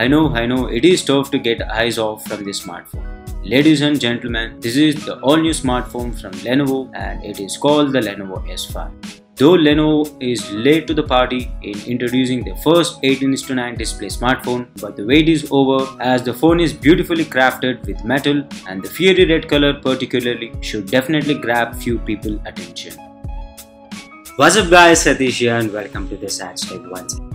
I know, it is tough to get eyes off from this smartphone. Ladies and gentlemen, this is the all-new smartphone from Lenovo and it is called the Lenovo S5. Though Lenovo is late to the party in introducing their first 18:9 display smartphone, but the wait is over as the phone is beautifully crafted with metal and the fiery red color particularly should definitely grab few people's attention. What's up guys, Satish here and welcome to this hashtag once again.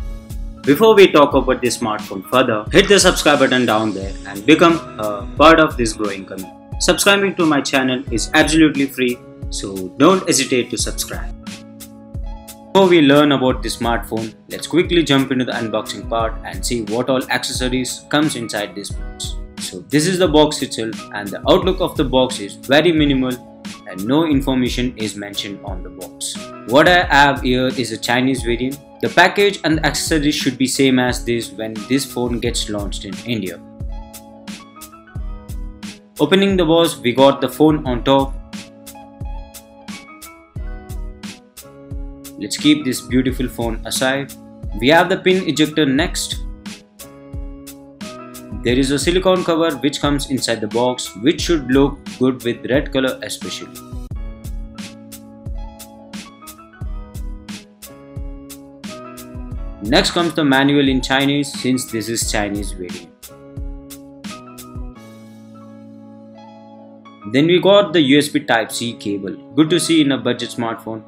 Before we talk about this smartphone further, hit the subscribe button down there and become a part of this growing community. Subscribing to my channel is absolutely free, so don't hesitate to subscribe. Before we learn about this smartphone, let's quickly jump into the unboxing part and see what all accessories comes inside this box. So this is the box itself and the outlook of the box is very minimal and no information is mentioned on the box. What I have here is a Chinese variant. The package and the accessories should be same as this when this phone gets launched in India. Opening the box, we got the phone on top. Let's keep this beautiful phone aside. We have the pin ejector next. There is a silicone cover which comes inside the box, which should look good with red color especially. Next comes the manual in Chinese since this is Chinese variant. Then we got the USB Type-C cable. Good to see in a budget smartphone.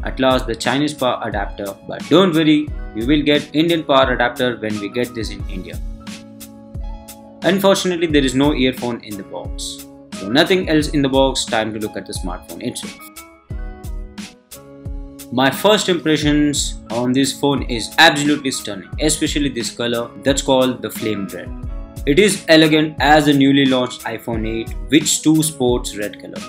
At last the Chinese power adapter, but don't worry, you will get Indian power adapter when we get this in India. Unfortunately there is no earphone in the box. So nothing else in the box, time to look at the smartphone itself. My first impressions on this phone is absolutely stunning, especially this color that's called the flame red. It is elegant as the newly launched iPhone 8 which too sports red color.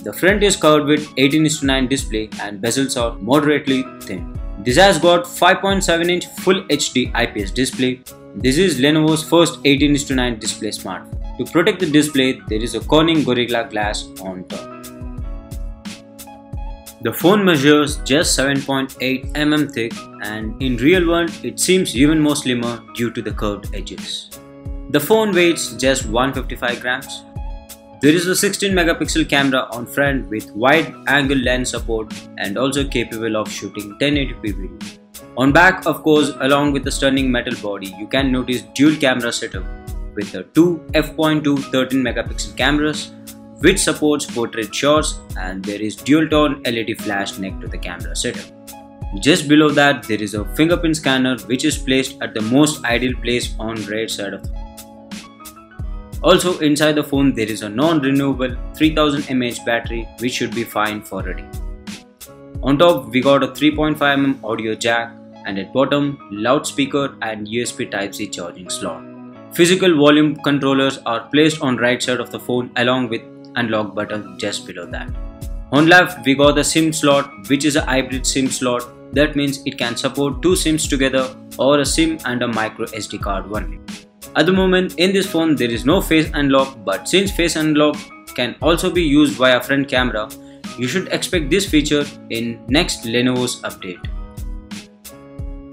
The front is covered with 18:9 display and bezels are moderately thin. This has got 5.7-inch Full HD IPS display. This is Lenovo's first 18:9 display smartphone. To protect the display, there is a Corning Gorilla Glass on top. The phone measures just 7.8 mm thick and in real world it seems even more slimmer due to the curved edges. The phone weighs just 155 grams. There is a 16 megapixel camera on front with wide angle lens support and also capable of shooting 1080p video. On back of course, along with the stunning metal body, you can notice dual camera setup with the two f.2 13 megapixel cameras which supports portrait shots and there is dual tone LED flash next to the camera setup. Just below that there is a fingerprint scanner which is placed at the most ideal place on right side of the phone. Also inside the phone there is a non-renewable 3000 mAh battery which should be fine for reading. On top we got a 3.5mm audio jack and at bottom loudspeaker and USB Type-C charging slot. Physical volume controllers are placed on right side of the phone along with unlock button just below that. On left we got the SIM slot which is a hybrid SIM slot. That means it can support two SIMs together or a SIM and a micro SD card only. At the moment in this phone there is no face unlock, but since face unlock can also be used via front camera, you should expect this feature in next Lenovo's update.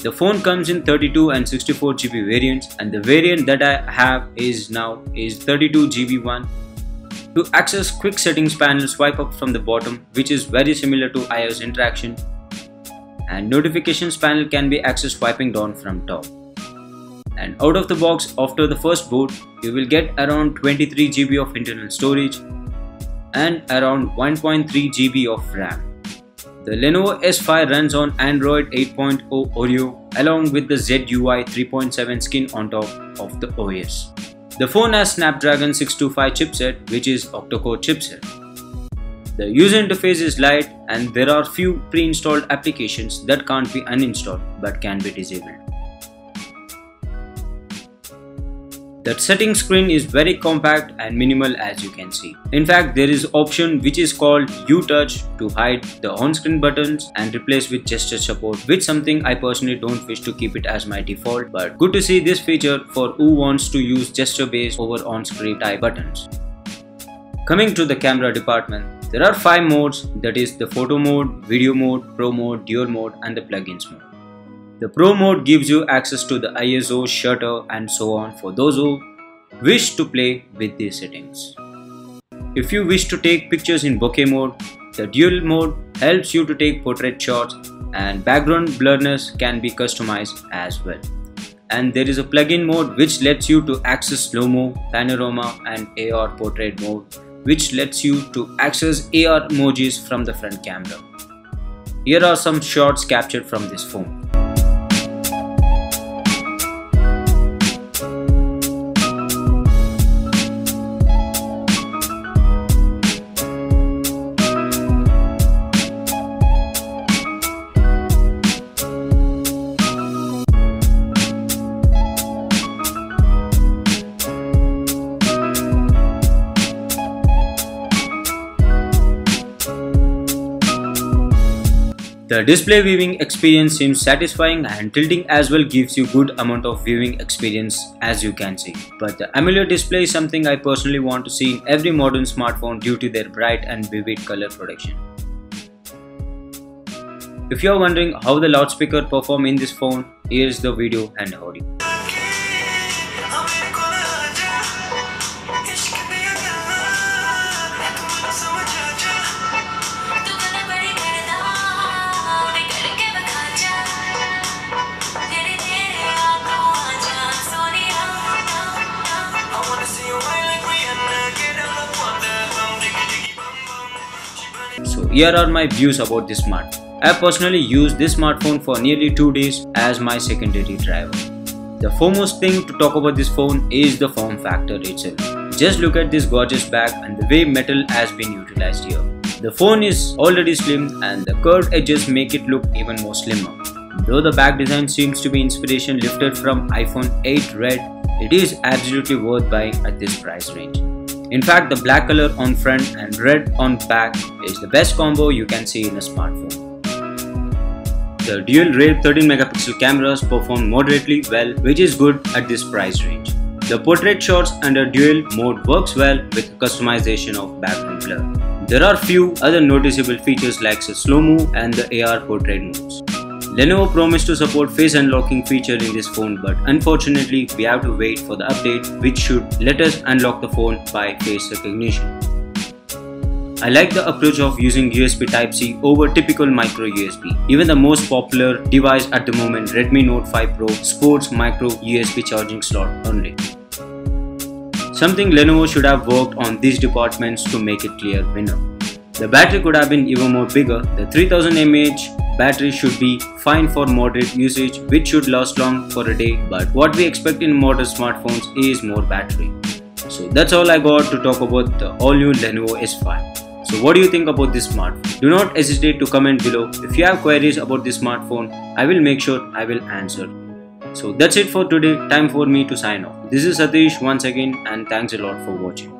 The phone comes in 32 and 64 GB variants and the variant that I have is 32 GB one. To access quick settings panel, swipe up from the bottom which is very similar to iOS interaction, and notifications panel can be accessed swiping down from top. And out of the box after the first boot, you will get around 23 GB of internal storage and around 1.3 GB of RAM. The Lenovo S5 runs on Android 8.0 Oreo along with the ZUI 3.7 skin on top of the OS. The phone has Snapdragon 625 chipset which is octa-core chipset. The user interface is light and there are few pre-installed applications that can't be uninstalled but can be disabled. The setting screen is very compact and minimal as you can see. In fact, there is option which is called U-Touch to hide the on-screen buttons and replace with gesture support, which something I personally don't wish to keep it as my default, but good to see this feature for who wants to use gesture based over on-screen type buttons. Coming to the camera department, There are 5 modes, that is the photo mode, video mode, pro mode, dual mode and the plugins mode. The pro mode gives you access to the ISO, shutter and so on for those who wish to play with these settings. If you wish to take pictures in bokeh mode, the dual mode helps you to take portrait shots and background blurriness can be customized as well. And there is a plugin mode which lets you to access slow-mo, panorama and AR portrait mode, which lets you to access AR emojis from the front camera. Here are some shots captured from this phone. The display viewing experience seems satisfying and tilting as well gives you good amount of viewing experience as you can see. But the AMOLED display is something I personally want to see in every modern smartphone due to their bright and vivid color production. If you are wondering how the loudspeaker perform in this phone, here is the video and audio. So here are my views about this smartphone. I have personally used this smartphone for nearly 2 days as my secondary driver. The foremost thing to talk about this phone is the form factor itself. Just look at this gorgeous back and the way metal has been utilized here. The phone is already slim and the curved edges make it look even more slimmer. Though the back design seems to be inspiration lifted from iPhone 8 Red, it is absolutely worth buying at this price range. In fact, the black color on front and red on back is the best combo you can see in a smartphone. The dual rear 13 megapixel cameras perform moderately well, which is good at this price range. The portrait shots under dual mode works well with customization of background blur. There are few other noticeable features like the slow-mo and the AR portrait modes. Lenovo promised to support face unlocking feature in this phone, but unfortunately we have to wait for the update which should let us unlock the phone by face recognition. I like the approach of using USB Type-C over typical micro USB. Even the most popular device at the moment, Redmi Note 5 Pro, sports micro USB charging slot only. Something Lenovo should have worked on these departments to make it clear winner. The battery could have been even more bigger. The 3000 mAh battery should be fine for moderate usage, which should last long for a day, but what we expect in modern smartphones is more battery. So that's all I got to talk about the all new Lenovo S5. So what do you think about this smartphone? Do not hesitate to comment below. If you have queries about this smartphone, I will make sure I will answer. So that's it for today. Time for me to sign off. This is Satish once again and thanks a lot for watching.